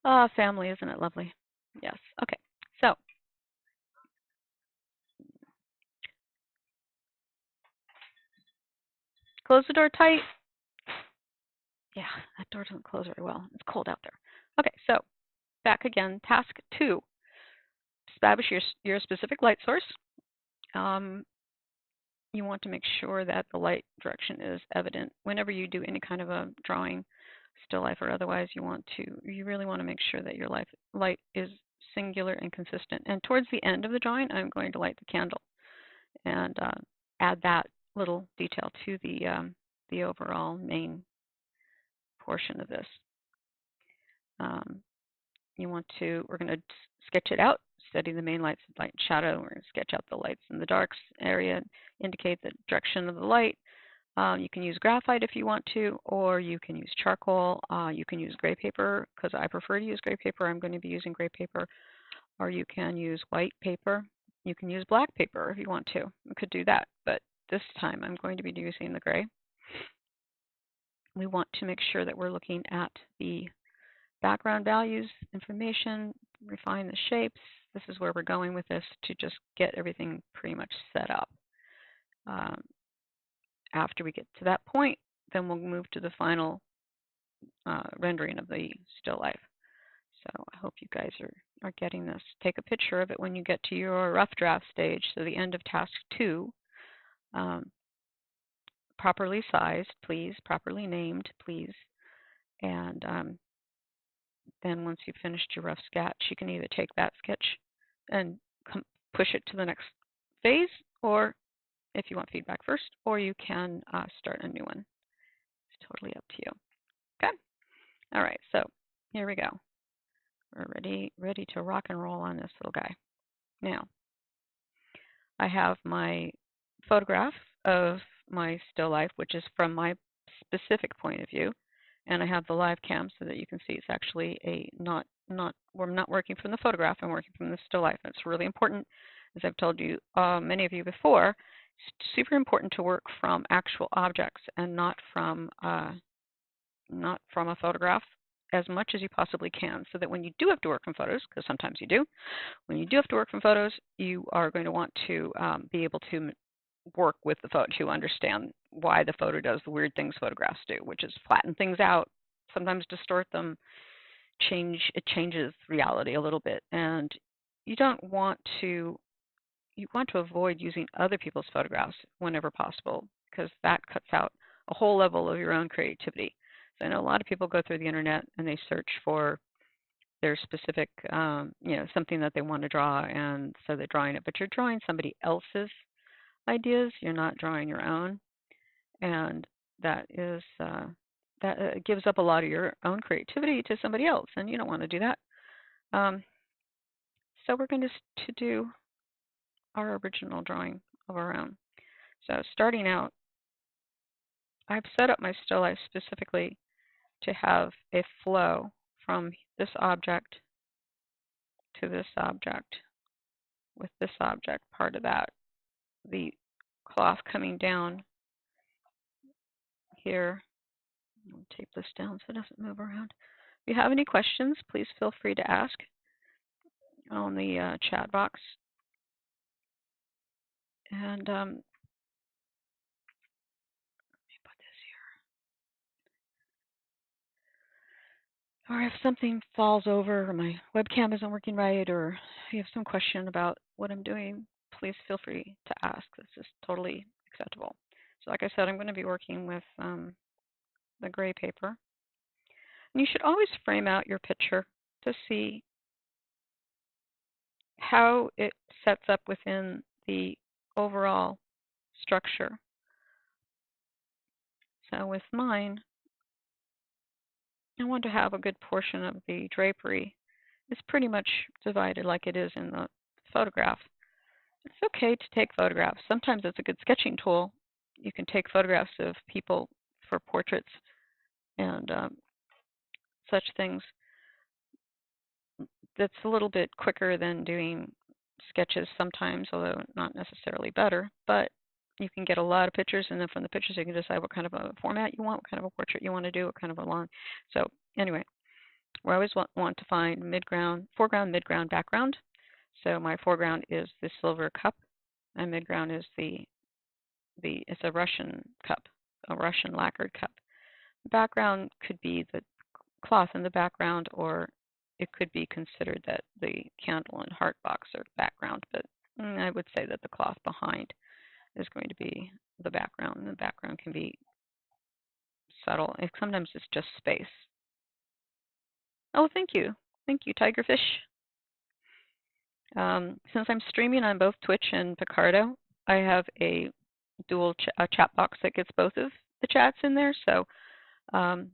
Ah, family, isn't it lovely? Yes. Okay. So close the door tight. Yeah, that door doesn't close very well. It's cold out there. Okay, so back again. Task 2. Establish your specific light source. Um, you want to make sure that the light direction is evident. Whenever you do any kind of a drawing, still life or otherwise, you really want to make sure that your light is singular and consistent. And towards the end of the drawing, I'm going to light the candle and add that little detail to the overall main portion of this. We're going to sketch it out, study the main light and shadow. We're going to sketch out the lights in the darks area, indicate the direction of the light. You can use graphite if you want to, or you can use charcoal. You can use gray paper, because I prefer to use gray paper. I'm going to be using gray paper. Or you can use white paper. You can use black paper if you want to. You could do that, but this time I'm going to be using the gray. We want to make sure that we're looking at the background values, information, refine the shapes. This is where we're going with this, to just get everything pretty much set up. After we get to that point, then we'll move to the final rendering of the still life. So I hope you guys are getting this. Take a picture of it when you get to your rough draft stage, so the end of task 2. Properly sized, please. Properly named, please. And then once you've finished your rough sketch, you can either take that sketch and push it to the next phase, or if you want feedback first, or you can start a new one. It's totally up to you. Okay? All right, so here we go. We're ready to rock and roll on this little guy. Now, I have my photograph of my still life, which is from my specific point of view, and I have the live cam so that you can see it's actually we're not working from the photograph, I'm working from the still life. And it's really important, as I've told you, many of you before, it's super important to work from actual objects and not from a photograph as much as you possibly can, so that when you do have to work from photos, because sometimes you do, when you do have to work from photos, you are going to want to be able to work with the photo to understand why the photo does the weird things photographs do, which is flatten things out, sometimes distort them, it changes reality a little bit. And you want to avoid using other people's photographs whenever possible, because that cuts out a whole level of your own creativity. So I know a lot of people go through the internet and they search for their specific, something that they want to draw, and so they're drawing it. But you're drawing somebody else's ideas. You're not drawing your own, and that gives up a lot of your own creativity to somebody else, and you don't want to do that. So we're going to do our original drawing of our own. So starting out, I've set up my still life specifically to have a flow from this object to this object, with this object part of that, the cloth coming down here. I'll tape this down so it doesn't move around. If you have any questions, please feel free to ask on the chat box. And let me put this here. Or if something falls over, or my webcam isn't working right, or you have some question about what I'm doing, please feel free to ask. This is totally acceptable. So like I said, I'm going to be working with the gray paper. And you should always frame out your picture to see how it sets up within the overall structure. So with mine, I want to have a good portion of the drapery is pretty much divided like it is in the photograph. It's okay to take photographs. Sometimes it's a good sketching tool. You can take photographs of people for portraits and such things. That's a little bit quicker than doing sketches sometimes, although not necessarily better. But You can get a lot of pictures, and then from the pictures you can decide what kind of a format you want, what kind of a portrait you want to do, what kind of a long. So anyway, we always want to find midground, foreground, midground, background. So my foreground is the silver cup, and midground is it's a Russian cup, a Russian lacquered cup. Background could be the cloth in the background, or it could be considered that the candle and heart box are background, but I would say that the cloth behind is going to be the background, and the background can be subtle. Sometimes it's just space. Oh, thank you. Thank you, Tigerfish. Since I'm streaming on both Twitch and Picardo, I have a dual chat box that gets both of the chats in there. So I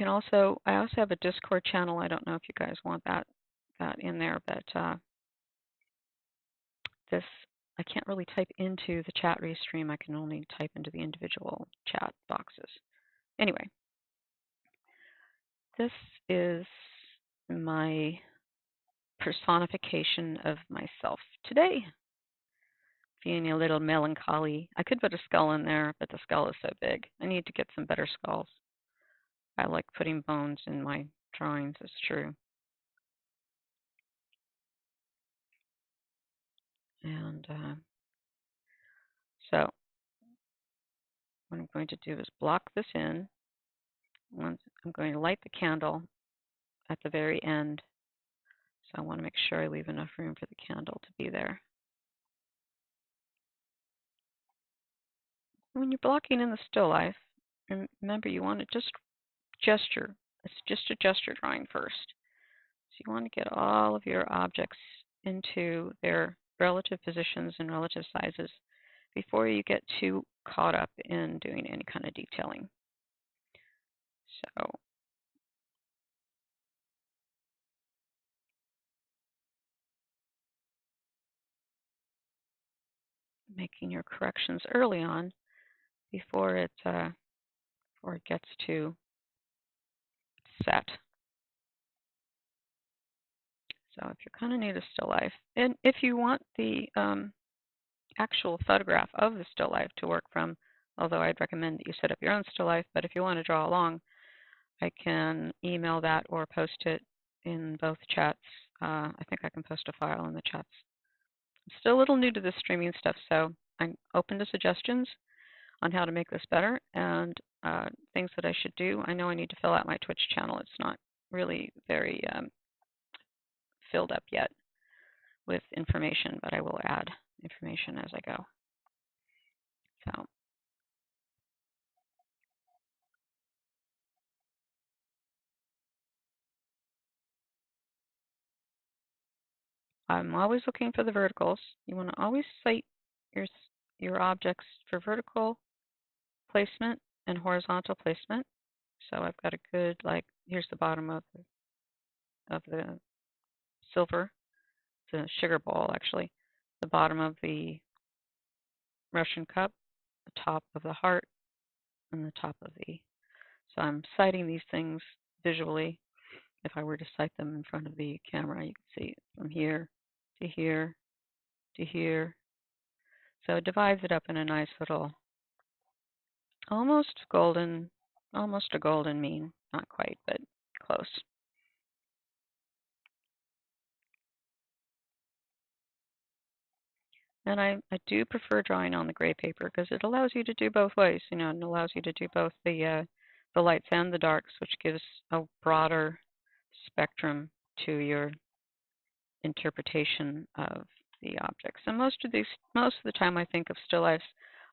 also have a Discord channel. I don't know if you guys want that in there, but this I can't really type into the chat restream. I can only type into the individual chat boxes. Anyway, this is my personification of myself today. Feeling a little melancholy. I could put a skull in there, but the skull is so big. I need to get some better skulls. I like putting bones in my drawings, it's true. And so what I'm going to do is block this in. I'm going to light the candle at the very end. So I want to make sure I leave enough room for the candle to be there. When you're blocking in the still life, remember you want to just gesture. It's just a gesture drawing first. So you want to get all of your objects into their relative positions and relative sizes before you get too caught up in doing any kind of detailing. So making your corrections early on before it gets too set. So if you're kind of new to still life, and if you want the actual photograph of the still life to work from, although I'd recommend that you set up your own still life, but if you want to draw along, I can email that or post it in both chats. I think I can post a file in the chats. I'm still a little new to this streaming stuff, so I'm open to suggestions on how to make this better and things that I should do. I know I need to fill out my Twitch channel. It's not really very filled up yet with information, but I will add information as I go. So I'm always looking for the verticals. You want to always cite your objects for vertical placement and horizontal placement. So I've got a good, like, here's the bottom of the silver, the sugar bowl actually, the bottom of the Russian cup, the top of the heart, and the top of the. So I'm citing these things visually. If I were to cite them in front of the camera, you can see from here to here to here. So it divides it up in a nice little, almost a golden mean. Not quite, but close. And I do prefer drawing on the gray paper because it allows you to do both ways, and allows you to do both the lights and the darks, which gives a broader spectrum to your interpretation of the objects. And most of the time I think of still lifes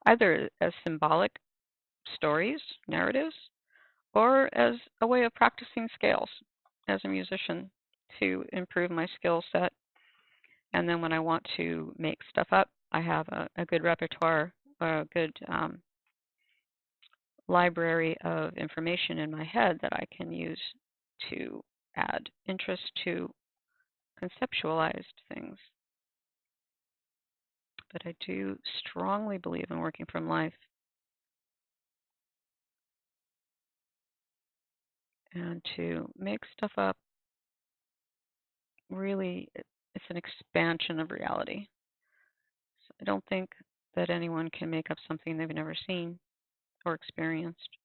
either as symbolic stories, narratives, or as a way of practicing scales as a musician to improve my skill set. And then when I want to make stuff up, I have a good repertoire, or a good library of information in my head that I can use to add interest to conceptualized things. But I do strongly believe in working from life. And to make stuff up, really, it's an expansion of reality. So I don't think that anyone can make up something they've never seen or experienced.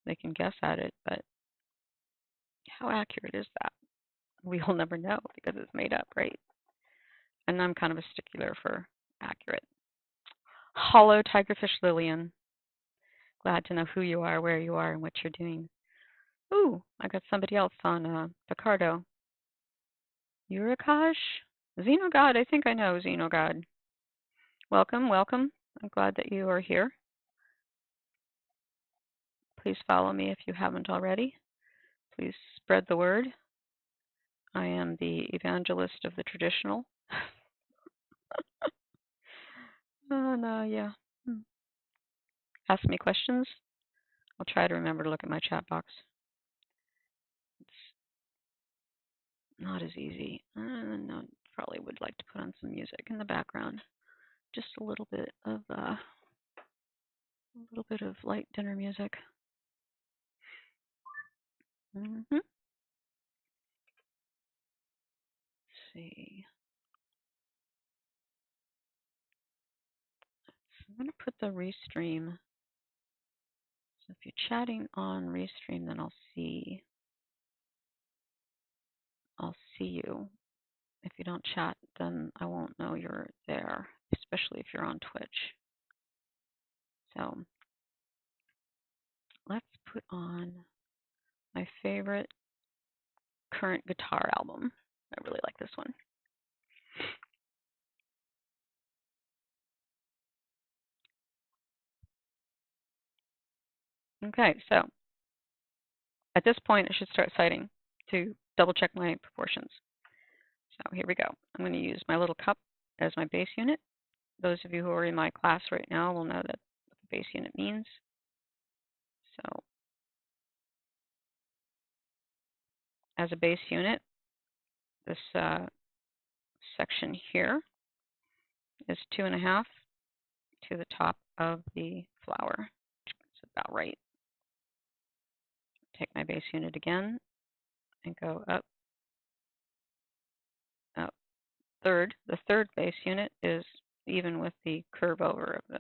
They can guess at it, but how accurate is that? We'll never know because it's made up, right? And I'm kind of a stickler for accurate. Hollow tigerfish Lillian. Glad to know who you are, where you are, and what you're doing. Ooh, I got somebody else on Picardo. Urakash? Xenogod, I think I know Xenogod. Welcome, welcome. I'm glad that you are here. Please follow me if you haven't already. Please spread the word. I am the evangelist of the traditional. And yeah. Ask me questions. I'll try to remember to look at my chat box. It's not as easy. No, probably would like to put on some music in the background. Just a little bit of light dinner music. Let's see. So I'm going to put the restream. So if you're chatting on restream, then I'll see you. If you don't chat, then I won't know you're there, especially if you're on Twitch. So let's put on my favorite current guitar album. I really like this one. Okay, so at this point, I should start citing to double check my proportions. So here we go. I'm going to use my little cup as my base unit. Those of you who are in my class right now will know that what the base unit means. So as a base unit, this section here is 2.5 to the top of the flower. It's about right. Take my base unit again and go up, up. The third base unit is even with the curve over of the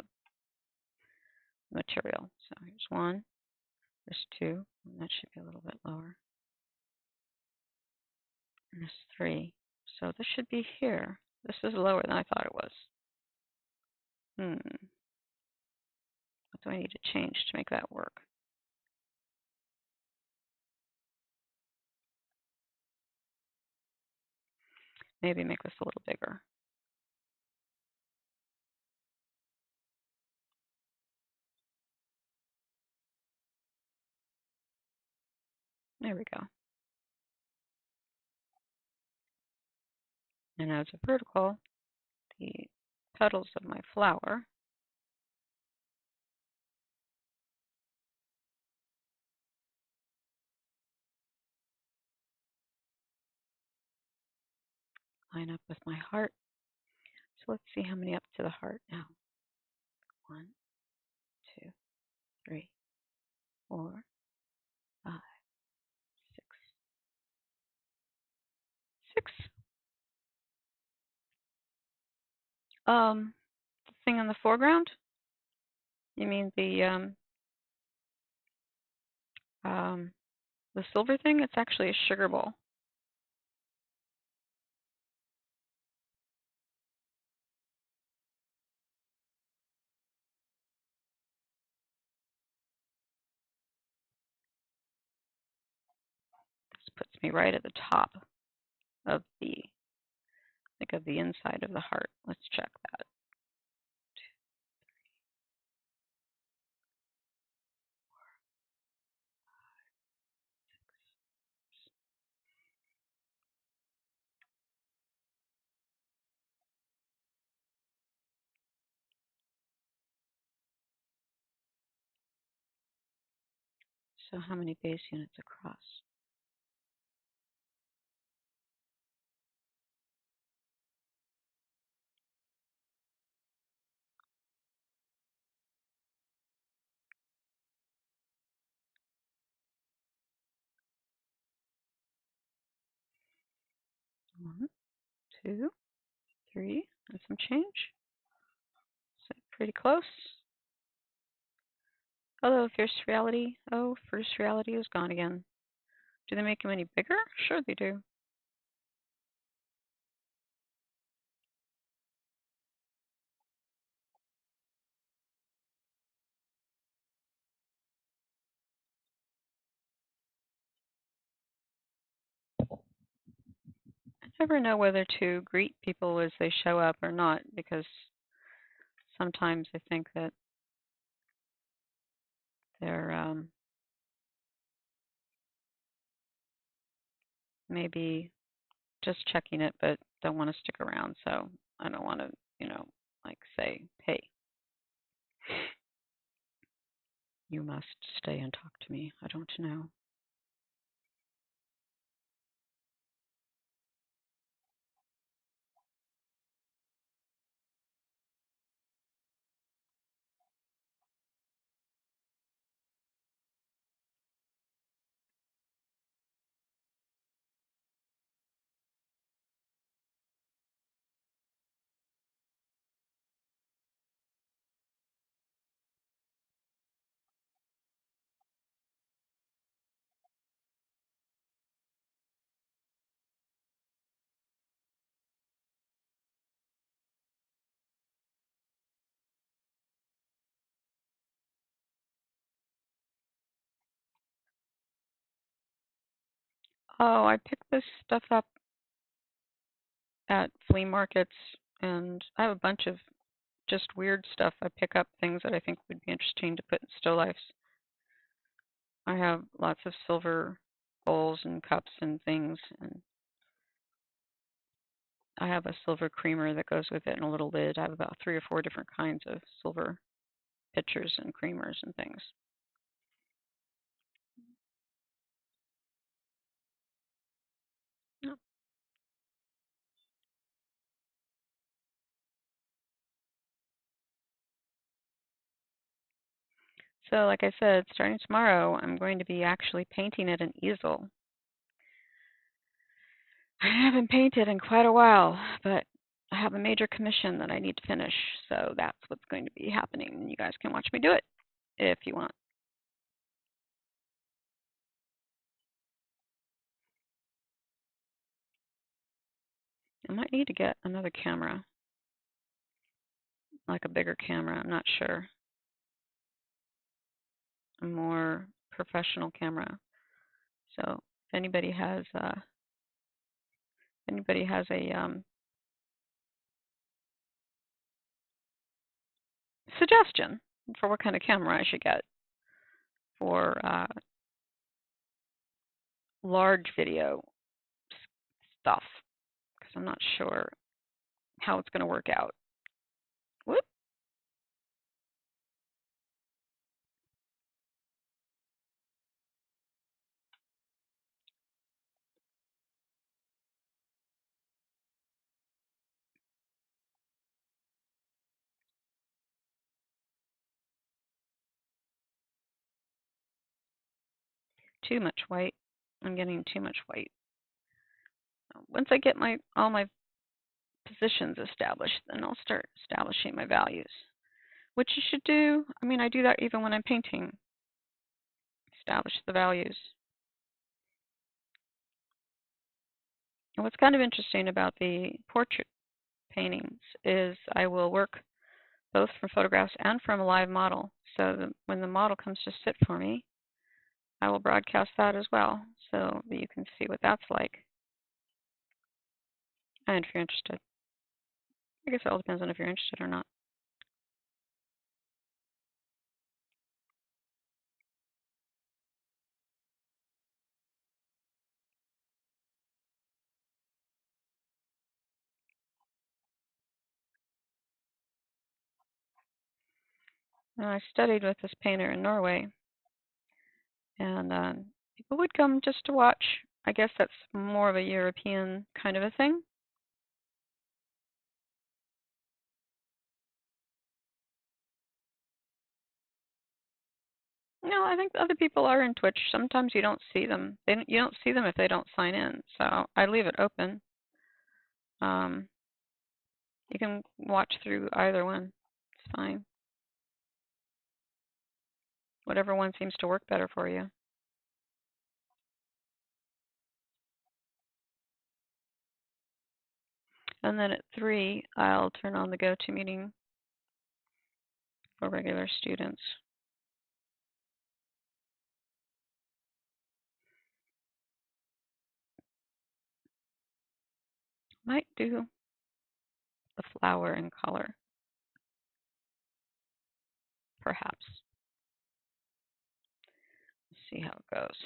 material. So here's 1, there's 2, and that should be a little bit lower. And there's 3. So this should be here. This is lower than I thought it was. What do I need to change to make that work? Maybe make this a little bigger. There we go. And as a vertical, the petals of my flower line up with my heart. So let's see how many up to the heart now. 1, 2, 3, 4, 5, 6. 6. The thing in the foreground? You mean the silver thing? It's actually a sugar bowl. This puts me right at the top of the inside of the heart. Let's check that. So how many base units across? One, 2, 3, and some change. pretty close. Hello, Fierce Reality. Oh, Fierce Reality is gone again. Do they make them any bigger? Sure they do. I never know whether to greet people as they show up or not, because sometimes I think that they're maybe just checking it but don't want to stick around. So I don't want to, like say, hey, you must stay and talk to me. I don't know. Oh, I picked this stuff up at flea markets, and I have a bunch of just weird stuff. I pick up things that I think would be interesting to put in still lifes. I have lots of silver bowls and cups and things, and I have a silver creamer that goes with it and a little lid. I have about 3 or 4 different kinds of silver pitchers and creamers and things. Yeah. So like I said, starting tomorrow, I'm going to be actually painting at an easel. I haven't painted in quite a while, but I have a major commission that I need to finish, so that's what's going to be happening. You guys can watch me do it if you want. I might need to get another camera, like a bigger camera. I'm not sure. A more professional camera. So if anybody has a suggestion for what kind of camera I should get for large video stuff, because I'm not sure how it's going to work out. Whoop. Too much white. I'm getting too much white. Once I get all my positions established, then I'll start establishing my values. Which you should do. I mean, I do that even when I'm painting. Establish the values. And what's kind of interesting about the portrait paintings is I will work both from photographs and from a live model. So when the model comes to sit for me, I will broadcast that as well so that you can see what that's like. And if you're interested. I guess it all depends on if you're interested or not. Now, I studied with this painter in Norway, and people would come just to watch. I guess that's more of a European kind of a thing. No, I think other people are in Twitch. Sometimes you don't see them. You don't see them if they don't sign in. So I leave it open. You can watch through either one. It's fine. whatever one seems to work better for you. And then at 3, I'll turn on the GoToMeeting for regular students. Might do the flower in color, perhaps. Let's see how it goes.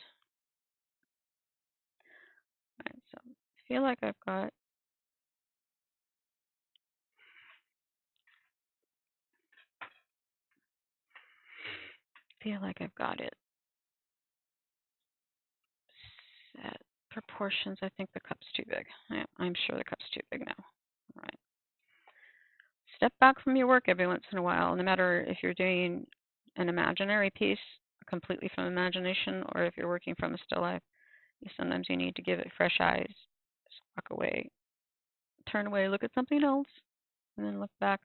All right, so I feel like I've got it set. Proportions, I think the cup's too big. Yeah, I'm sure the cup's too big now. All right. Step back from your work every once in a while, no matter if you're doing an imaginary piece completely from imagination or if you're working from a still life. Sometimes you need to give it fresh eyes. Just walk away, turn away, look at something else, and then look back.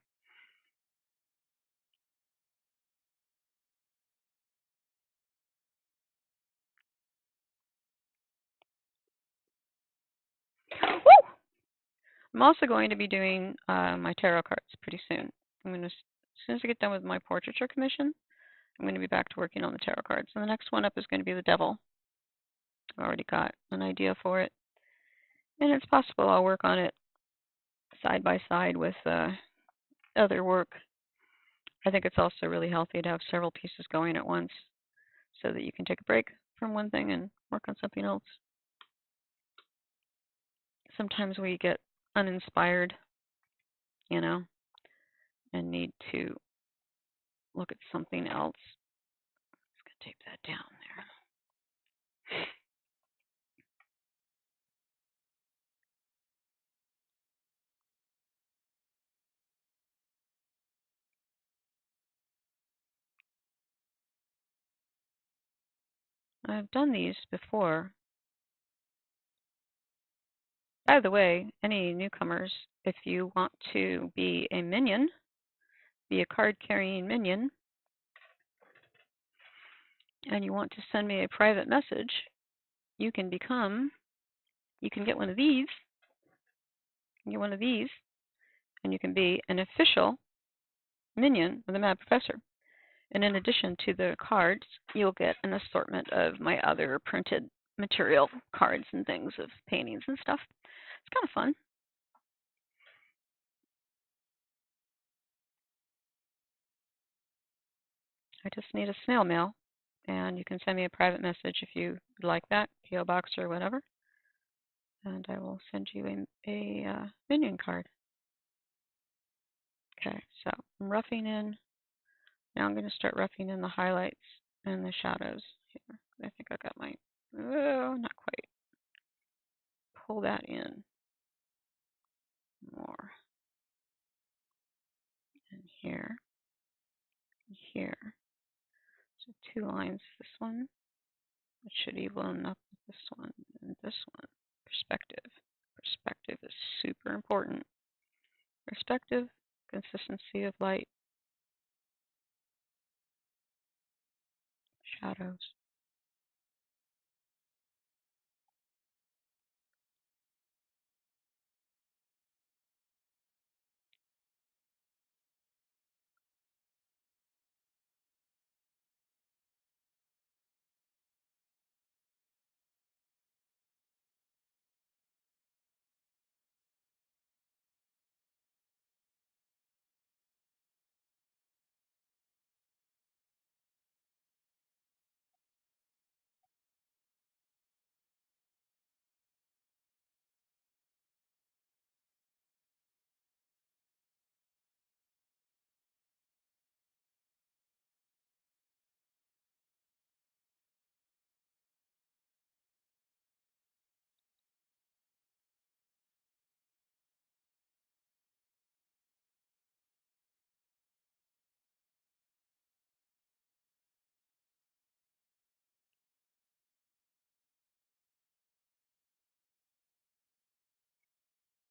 Woo! I'm also going to be doing my tarot cards pretty soon. As soon as I get done with my portraiture commission, I'm going to be back to working on the tarot cards. And the next one up is going to be the devil. I've already got an idea for it. And it's possible I'll work on it side by side with other work. I think it's also really healthy to have several pieces going at once so that you can take a break from one thing and work on something else. Sometimes we get uninspired, and need to look at something else. Just going to tape that down there. I've done these before. By the way, any newcomers, if you want to be a minion, be a card-carrying minion, and you want to send me a private message, you can get one of these, and you can be an official minion of the Mad Professor. And in addition to the cards, you'll get an assortment of my other printed material cards and things of paintings and stuff. It's kind of fun. I just need a snail mail, and you can send me a private message if you like that, PO box or whatever, and I will send you a minion card. Okay, so I'm roughing in. Now I'm going to start roughing in the highlights and the shadows here. I think I got my, oh, not quite. Pull that in more. And here, here. So 2 lines. This one, it should even up with this one and this one. Perspective. Perspective is super important. Perspective, consistency of light, shadows.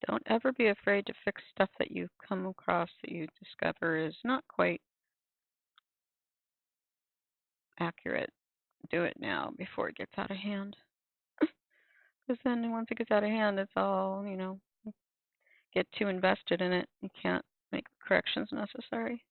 Don't ever be afraid to fix stuff that you come across that you discover is not quite accurate. Do it now before it gets out of hand. Because then once it gets out of hand, it's all, get too invested in it. You can't make the corrections necessary.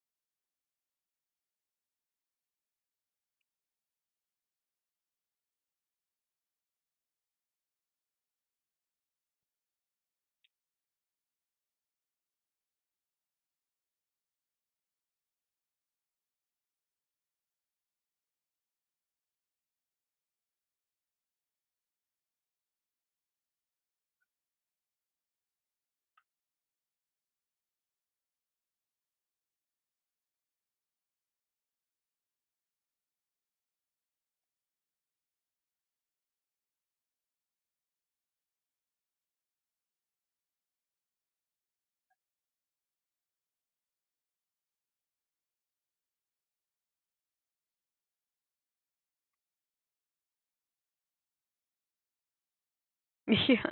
Yeah.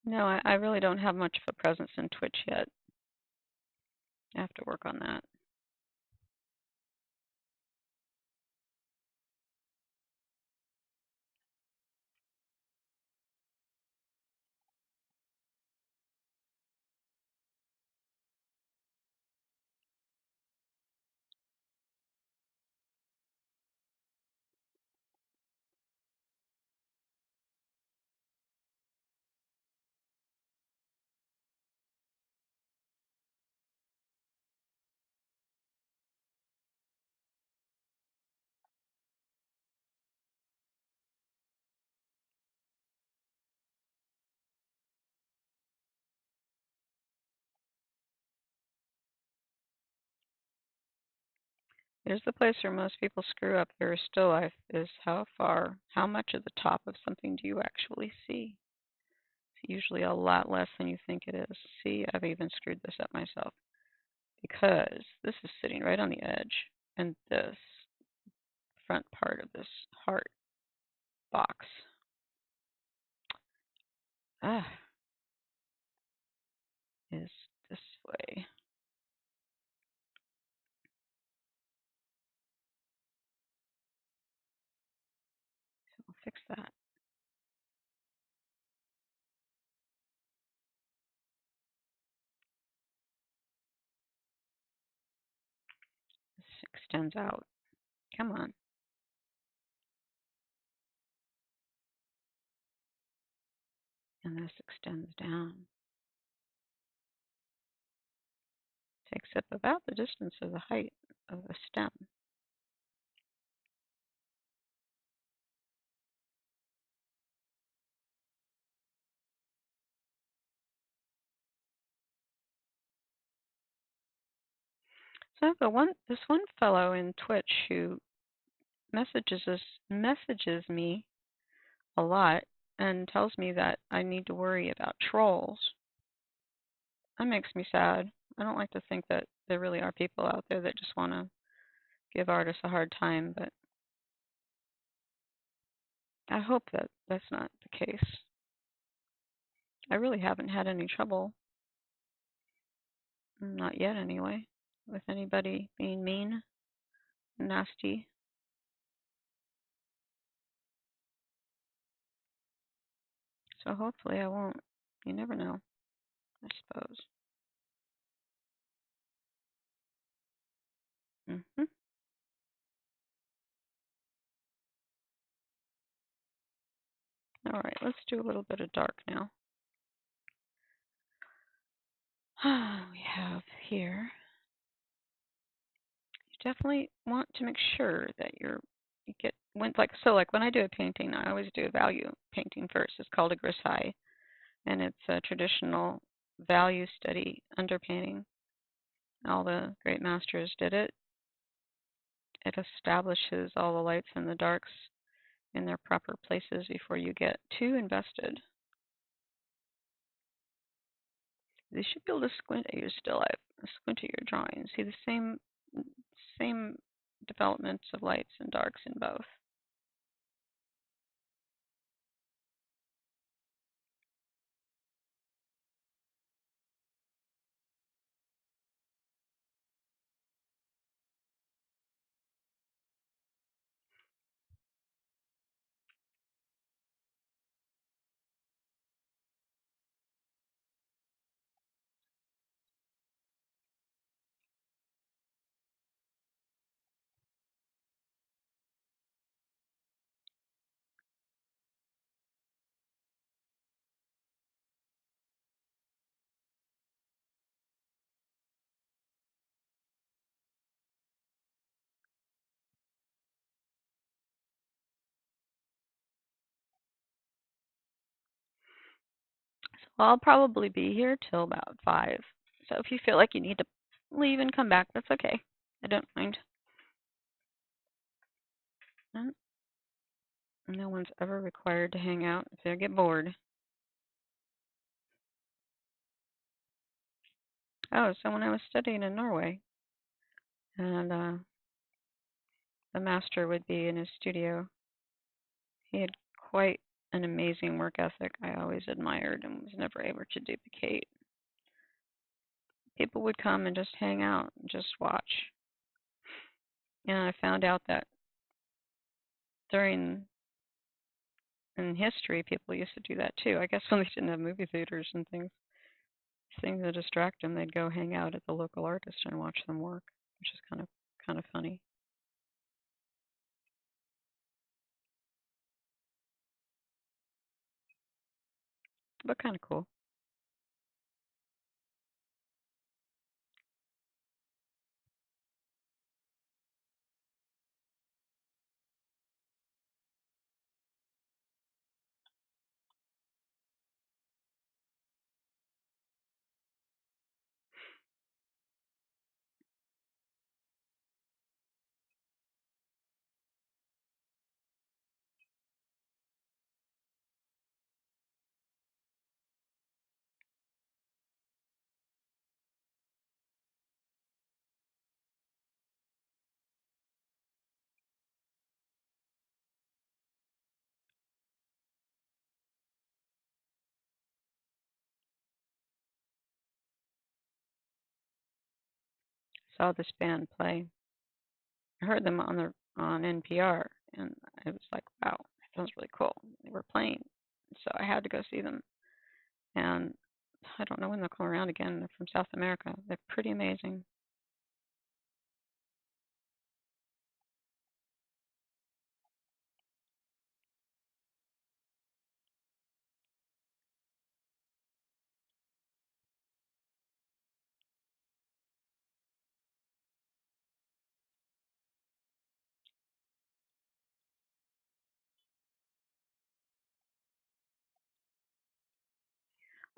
No, I really don't have much of a presence in Twitch yet. I have to work on that. Here's the place where most people screw up their still life is how much of the top of something do you actually see? It's usually a lot less than you think it is. See, I've even screwed this up myself because this is sitting right on the edge, and this front part of this heart box is this way. So I'll fix that. This extends out. Come on. And this extends down. Takes up about the distance of the height of the stem. So I've got this one fellow in Twitch who messages me a lot and tells me that I need to worry about trolls. That makes me sad. I don't like to think that there really are people out there that just want to give artists a hard time, but I hope that that's not the case. I really haven't had any trouble, not yet anyway, with anybody being mean, nasty. So hopefully I won't. You never know, I suppose. Mhm. All right, let's do a little bit of dark now. We have here. You definitely want to make sure that you get when when I do a painting, I always do a value painting first. It's called a grisaille, and it's a traditional value study underpainting. All the great masters did it. It establishes all the lights and the darks in their proper places before you get too invested. You should be able to squint at your still life, squint at your drawing. See the same developments of lights and darks in both. Well, I'll probably be here till about 5. So if you feel like you need to leave and come back, that's okay. I don't mind. No one's ever required to hang out if they get bored. Oh, so when I was studying in Norway, and the master would be in his studio, he had quite an amazing work ethic I always admired and was never able to duplicate. People would come and just hang out and just watch. And I found out that during in history, people used to do that too. I guess when they didn't have movie theaters and things to distract them, they'd go hang out at the local artist and watch them work, which is kind of funny, but kind of cool. Saw this band play. I heard them on NPR, and I was like, wow, that sounds really cool. They were playing, so I had to go see them. And I don't know when they'll come around again. They're from South America. They're pretty amazing.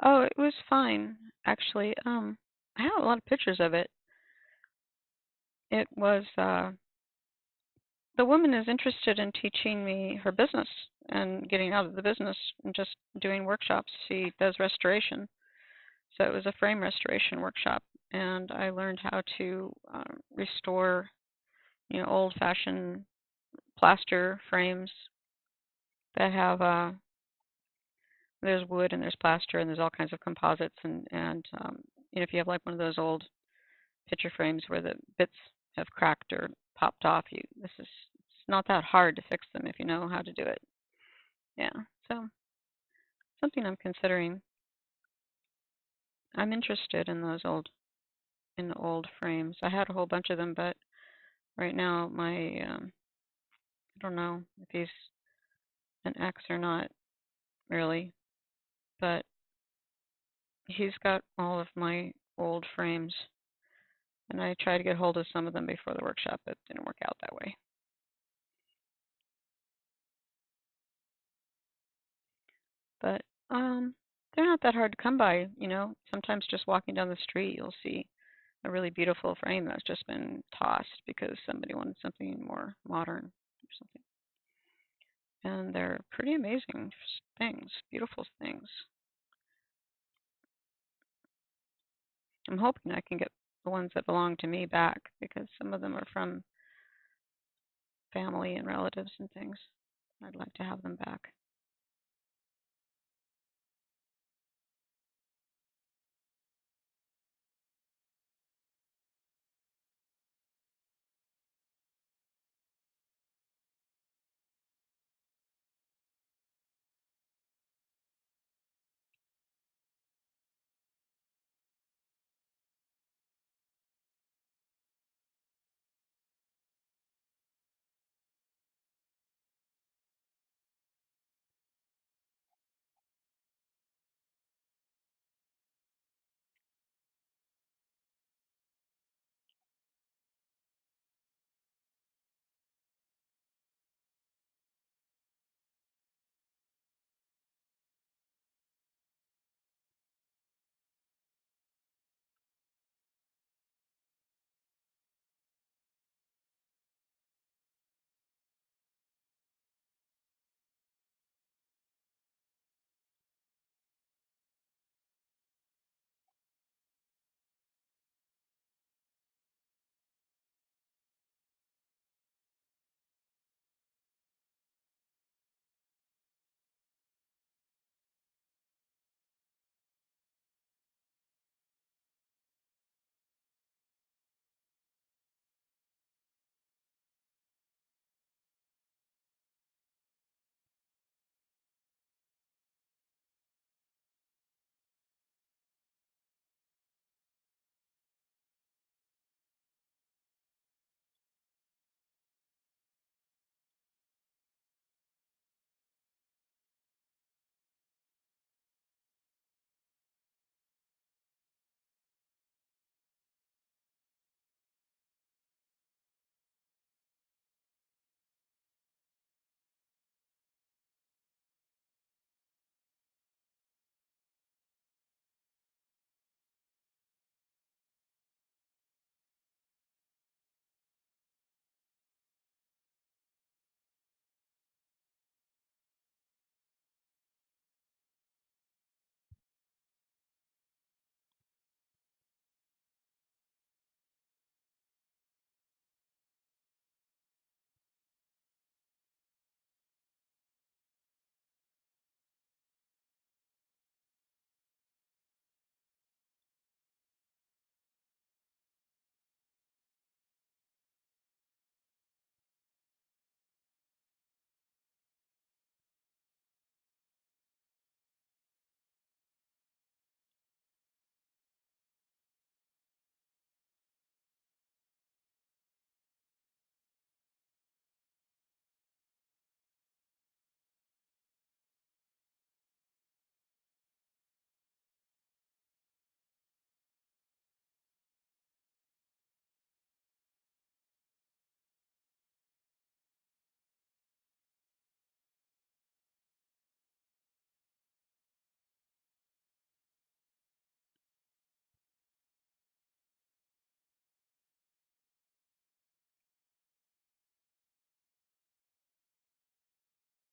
Oh, it was fine, actually. I have a lot of pictures of it. It was the woman is interested in teaching me her business and getting out of the business and just doing workshops. She does restoration, so it was a frame restoration workshop, and I learned how to restore, old-fashioned plaster frames that have there's wood and there's plaster and there's all kinds of composites and if you have like one of those old picture frames where the bits have cracked or popped off, it's not that hard to fix them if you know how to do it. Yeah, so something I'm considering. I'm interested in the old frames. I had a whole bunch of them, but right now I don't know if he's an ex or not really, but he's got all of my old frames, and I tried to get hold of some of them before the workshop, but it didn't work out that way. But they're not that hard to come by, you know. Sometimes just walking down the street, you'll see a really beautiful frame that's just been tossed because somebody wanted something more modern or something. And they're pretty amazing things, beautiful things. I'm hoping I can get the ones that belong to me back because some of them are from family and relatives and things. I'd like to have them back.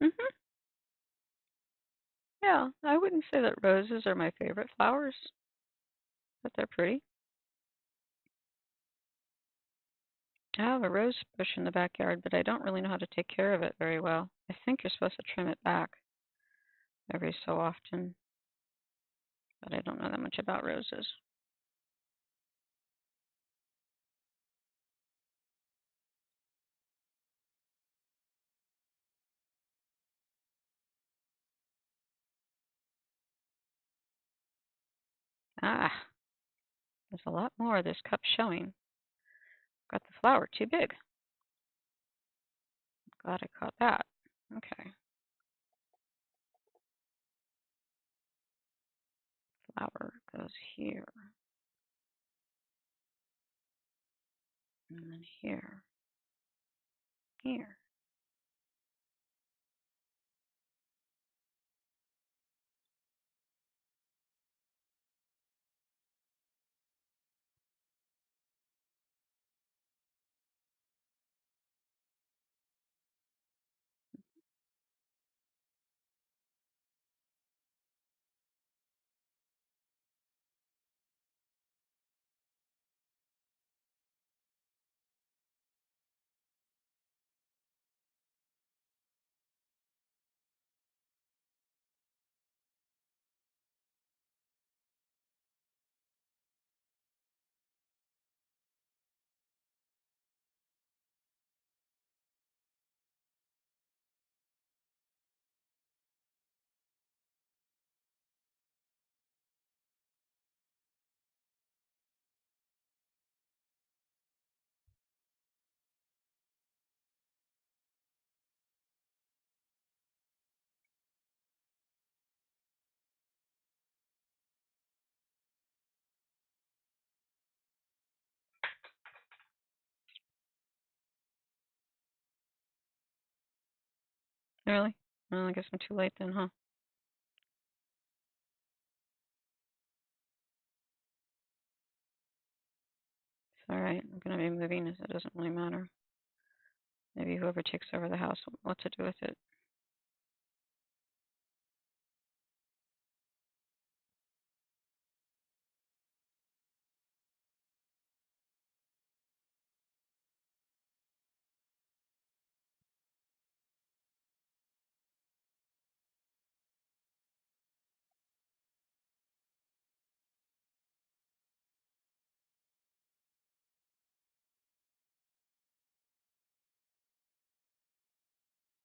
Mhm. Yeah, I wouldn't say that roses are my favorite flowers, but they're pretty. I have a rose bush in the backyard, but I don't really know how to take care of it very well. I think you're supposed to trim it back every so often, but I don't know that much about roses. Ah, there's a lot more of this cup showing. Got the flower too big. Glad I caught that. Okay, flower goes here, and then here, here. Really? Well, I guess I'm too late then, huh? It's all right. I'm gonna be moving. It doesn't really matter. Maybe whoever takes over the house, what to do with it.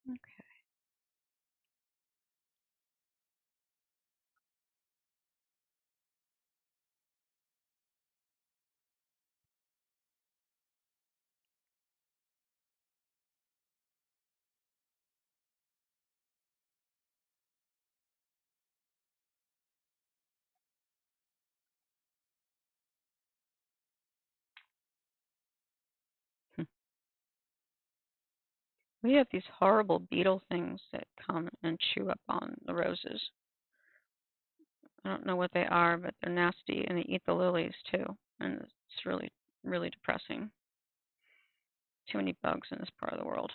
Okay. Hmm. We have these horrible beetle things that come and chew up on the roses. I don't know what they are, but they're nasty, and they eat the lilies too. And it's really, really depressing. Too many bugs in this part of the world.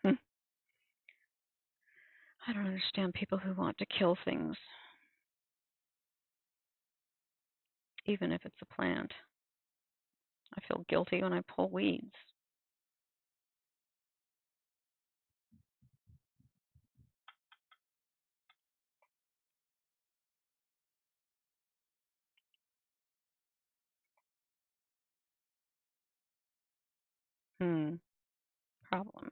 Hmm. I don't understand people who want to kill things, even if it's a plant. I feel guilty when I pull weeds. Hmm. Problem.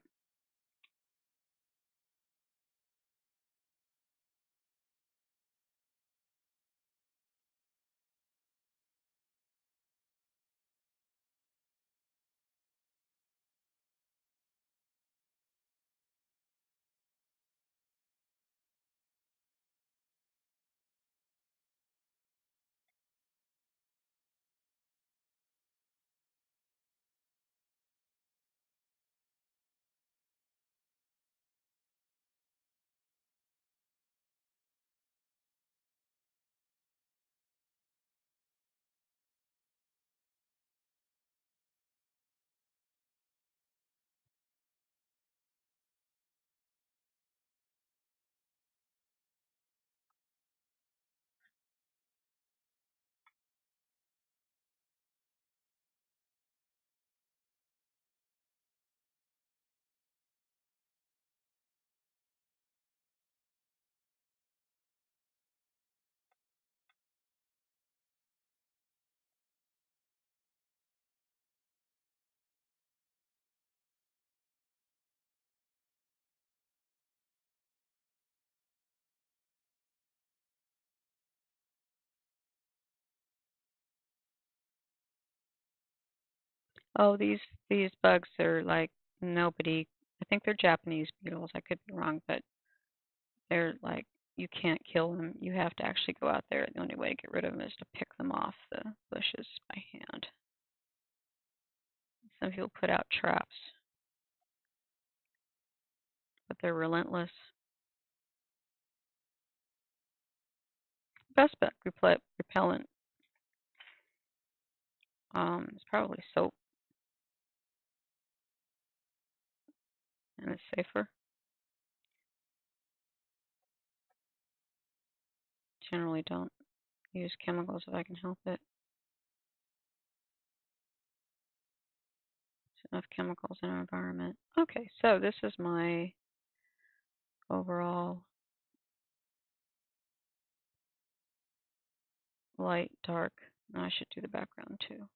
Oh, these bugs are like nobody. I think they're Japanese beetles. I could be wrong, but they're like you can't kill them. You have to actually go out there. The only way to get rid of them is to pick them off the bushes by hand. Some people put out traps, but they're relentless. Best bug repellent is probably soap, and it's safer. Generally don't use chemicals if I can help it. There's enough chemicals in our environment. Okay, so this is my overall light, dark. Now I should do the background too.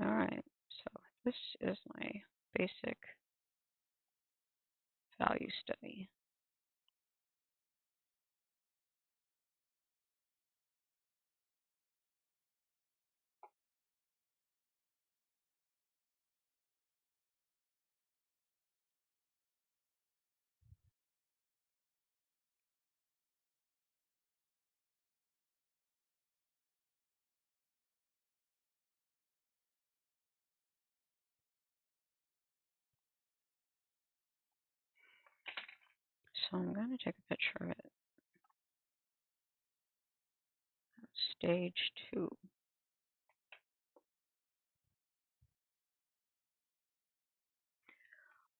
All right, so this is my basic value study. So I'm going to take a picture of it. Stage 2.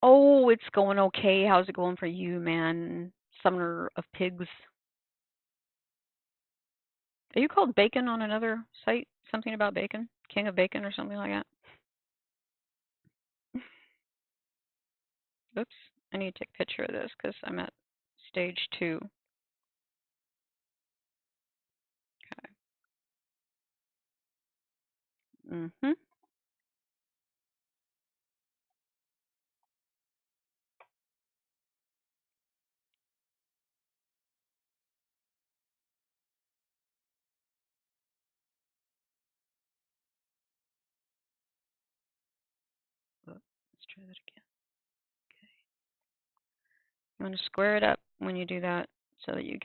Oh, it's going okay. How's it going for you, man? Summoner of pigs. Are you called Bacon on another site? Something about bacon? King of Bacon or something like that? Oops. I need to take a picture of this because I'm at stage 2. Okay. Mm-hmm. Let's try that again. Okay. You want to square it up when you do that so that you